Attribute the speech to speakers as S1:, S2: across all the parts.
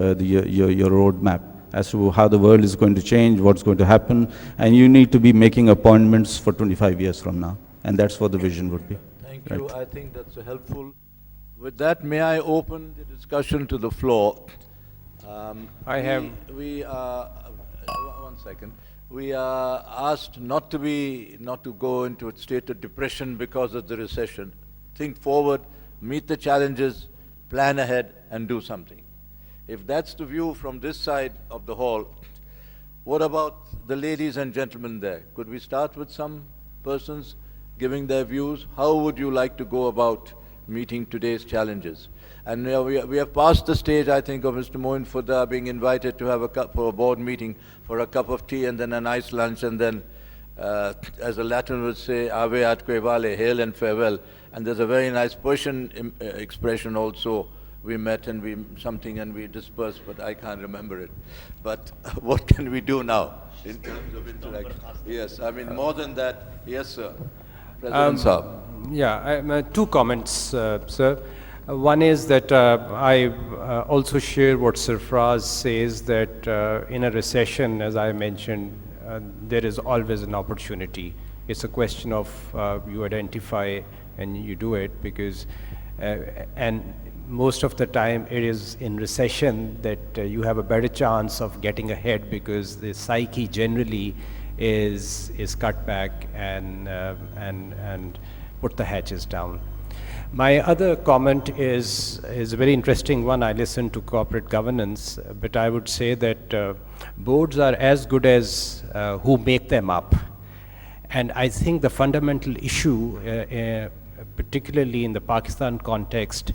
S1: your roadmap as to how the world is going to change, what's going to happen, and you need to be making appointments for 25 years from now. And that's what the vision would be.
S2: Thank
S1: Right.
S2: you. I think that's helpful. With that, may I open the discussion to the floor?
S3: I have...
S2: One second. We are asked not to go into a state of depression because of the recession. Think forward, meet the challenges, plan ahead, and do something. If that's the view from this side of the hall, what about the ladies and gentlemen there? Could we start with some persons giving their views? How would you like to go about meeting today's challenges? And we have passed the stage, I think, of Mr. Moin Fudda being invited to have for a board meeting for a cup of tea and then a nice lunch, and then, as a Latin would say, Ave atque vale, hail and farewell. And there's a very nice Persian expression also. We met and we dispersed, but I can't remember it. But what can we do now in terms of interaction? Yes, I mean, more than that, yes, sir. President Saab.
S3: Yeah, two comments, sir. One is that I also share what Sarfraz says, that in a recession, as I mentioned, there is always an opportunity. It's a question of you identify and you do it, because and most of the time it is in recession that you have a better chance of getting ahead, because the psyche generally is cut back and put the hatches down. My other comment is a very interesting one. I listen to corporate governance, but I would say that boards are as good as who make them up. And I think the fundamental issue, particularly in the Pakistan context,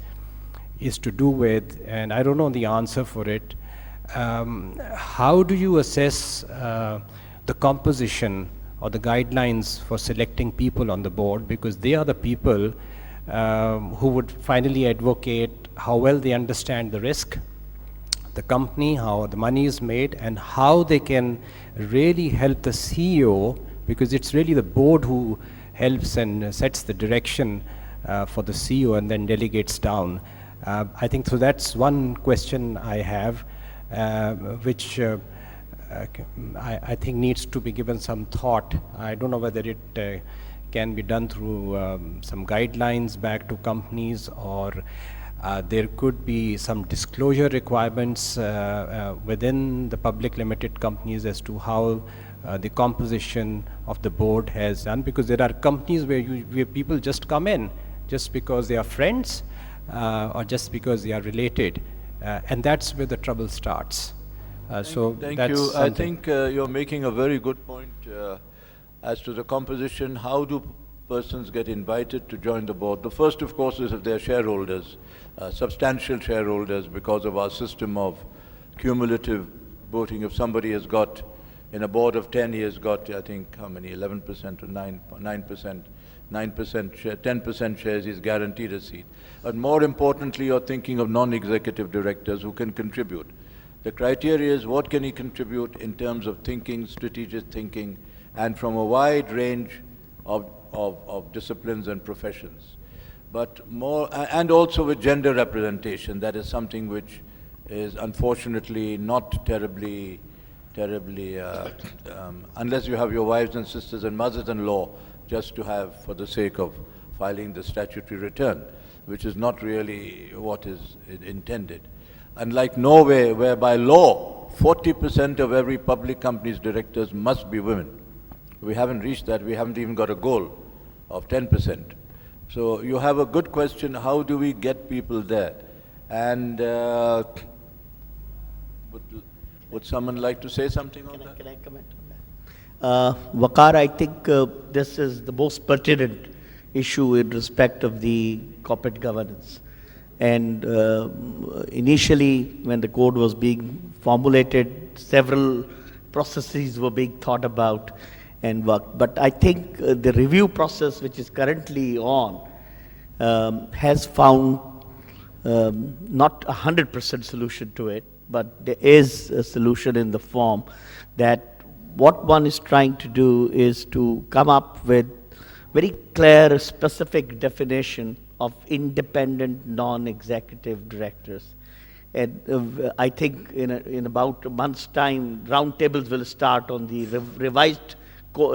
S3: is to do with, and I don't know the answer for it, how do you assess the composition or the guidelines for selecting people on the board, because they are the people who would finally advocate how well they understand the risk, the company, how the money is made, and how they can really help the CEO, because it's really the board who helps and sets the direction for the CEO and then delegates down. I think so. That's one question I have, which I think needs to be given some thought. I don't know whether it can be done through some guidelines back to companies, or there could be some disclosure requirements within the public limited companies as to how the composition of the board has done, because there are companies where people just come in just because they are friends or just because they are related, and that's where the trouble starts.
S2: Thank you. I think you're making a very good point as to the composition. How do persons get invited to join the board? The first, of course, is if they're shareholders, substantial shareholders, because of our system of cumulative voting. If somebody has got, in a board of 10, he has got, I think, how many, 11% or 9%, 9% share, 10% shares, he's guaranteed a seat. But more importantly, you're thinking of non-executive directors who can contribute. The criteria is what can he contribute in terms of thinking, strategic thinking, and from a wide range of disciplines and professions. But more, and also with gender representation. That is something which is unfortunately not terribly, unless you have your wives and sisters and mothers-in-law, just to have for the sake of filing the statutory return, which is not really what is intended. Unlike Norway, where by law, 40% of every public company's directors must be women. We haven't reached that. We haven't even got a goal of 10%. So you have a good question, how do we get people there? And would someone like to say something on that?
S4: Can I comment on that? Waqar, I think this is the most pertinent issue in respect of the corporate governance. And initially, when the code was being formulated, several processes were being thought about and worked. But I think the review process, which is currently on, has found not 100% solution to it, but there is a solution in the form that what one is trying to do is to come up with very clear, specific definition of independent non-executive directors. And I think in about a month's time, roundtables will start on the revised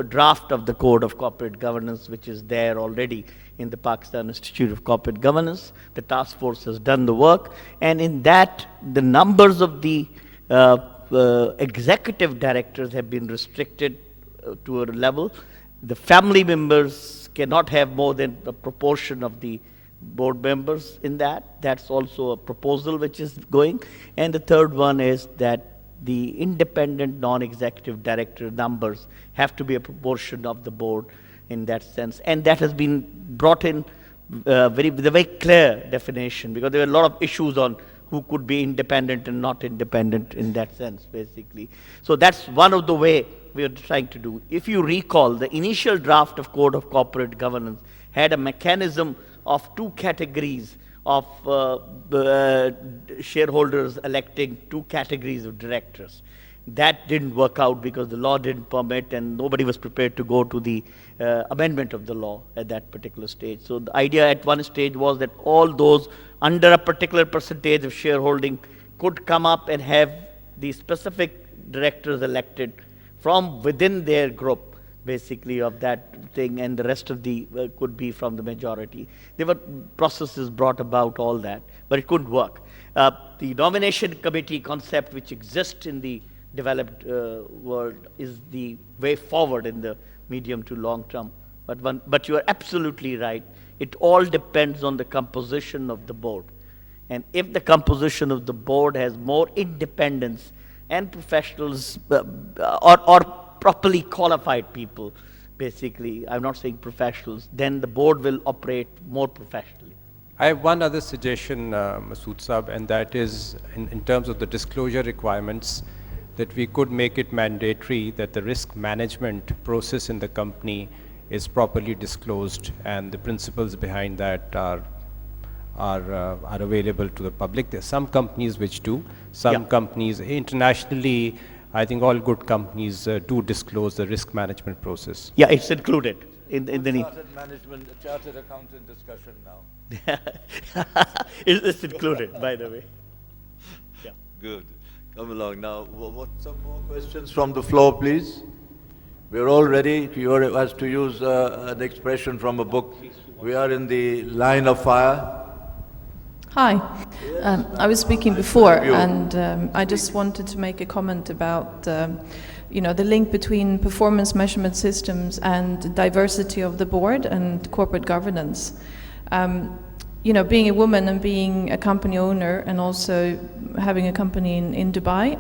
S4: draft of the Code of Corporate Governance, which is there already in the Pakistan Institute of Corporate Governance. The task force has done the work, and in that, the numbers of the executive directors have been restricted to a level. The family members cannot have more than a proportion of the board members in that. That's also a proposal which is going. And the third one is that the independent non-executive director numbers have to be a proportion of the board in that sense. And that has been brought in with a very clear definition, because there were a lot of issues on who could be independent and not independent in that sense, basically. So that's one of the way we are trying to do. If you recall, the initial draft of Code of Corporate Governance had a mechanism of two categories of shareholders electing two categories of directors. That didn't work out because the law didn't permit, and nobody was prepared to go to the amendment of the law at that particular stage. So the idea at one stage was that all those under a particular percentage of shareholding could come up and have the specific directors elected from within their group, basically, of that thing, and the rest of the could be from the majority. There were processes brought about all that, but it couldn't work. The nomination committee concept, which exists in the developed world, is the way forward in the medium to long term. But you are absolutely right. It all depends on the composition of the board. And if the composition of the board has more independence and professionals or properly qualified people, basically, I'm not saying professionals, then the board will operate more professionally.
S3: I have one other suggestion, Masood Saab, and that is in terms of the disclosure requirements, that we could make it mandatory that the risk management process in the company is properly disclosed, and the principles behind that are available to the public. There are some companies which do, some companies internationally, I think all good companies do disclose the risk management process.
S4: Yeah, it's included in the
S2: Chartered accountant discussion now.
S4: It's included, by the way. Yeah.
S2: Good. Come along now. Some more questions from the floor, please. We're all ready. If you are as to use an expression from a book, we are in the line of fire.
S5: Hi. I was speaking before, and I just wanted to make a comment about the link between performance measurement systems and diversity of the board and corporate governance. Being a woman and being a company owner and also having a company in Dubai,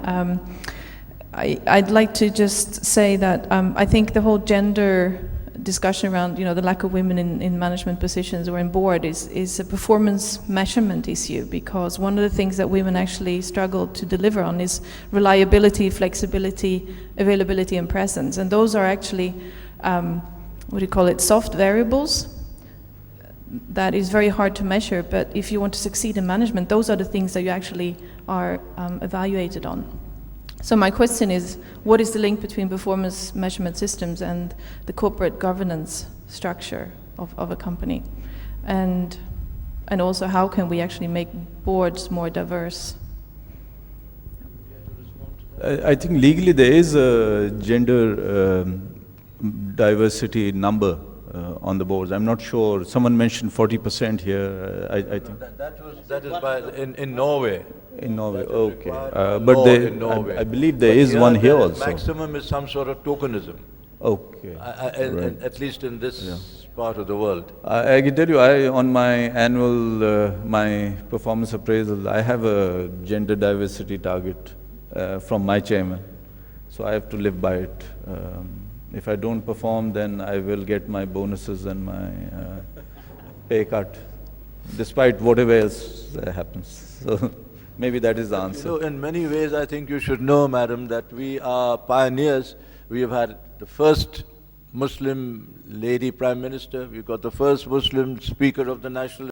S5: I'd like to just say that I think the whole gender discussion around the lack of women in management positions or in board is a performance measurement issue, because one of the things that women actually struggle to deliver on is reliability, flexibility, availability and presence, and those are actually soft variables that is very hard to measure. But if you want to succeed in management, those are the things that you actually are evaluated on. So my question is, what is the link between performance measurement systems and the corporate governance structure of a company? And also, how can we actually make boards more diverse?
S1: I think legally there is a gender diversity number on the boards. I'm not sure. Someone mentioned 40% here. I think
S2: that is in Norway.
S1: In Norway,
S2: That is
S1: okay.
S2: required
S1: But
S2: in Norway.
S1: I believe there is one here also.
S2: Maximum is some sort of tokenism.
S1: Okay.
S2: At least in this part of the world.
S1: I can tell you, on my annual, my performance appraisal, I have a gender diversity target from my chairman. So I have to live by it. If I don't perform, then I will get my bonuses and my pay cut, despite whatever else happens. So maybe that is the answer.
S2: In many ways, I think you should know, madam, that we are pioneers. We have had the first Muslim lady Prime Minister. We've got the first Muslim Speaker of the National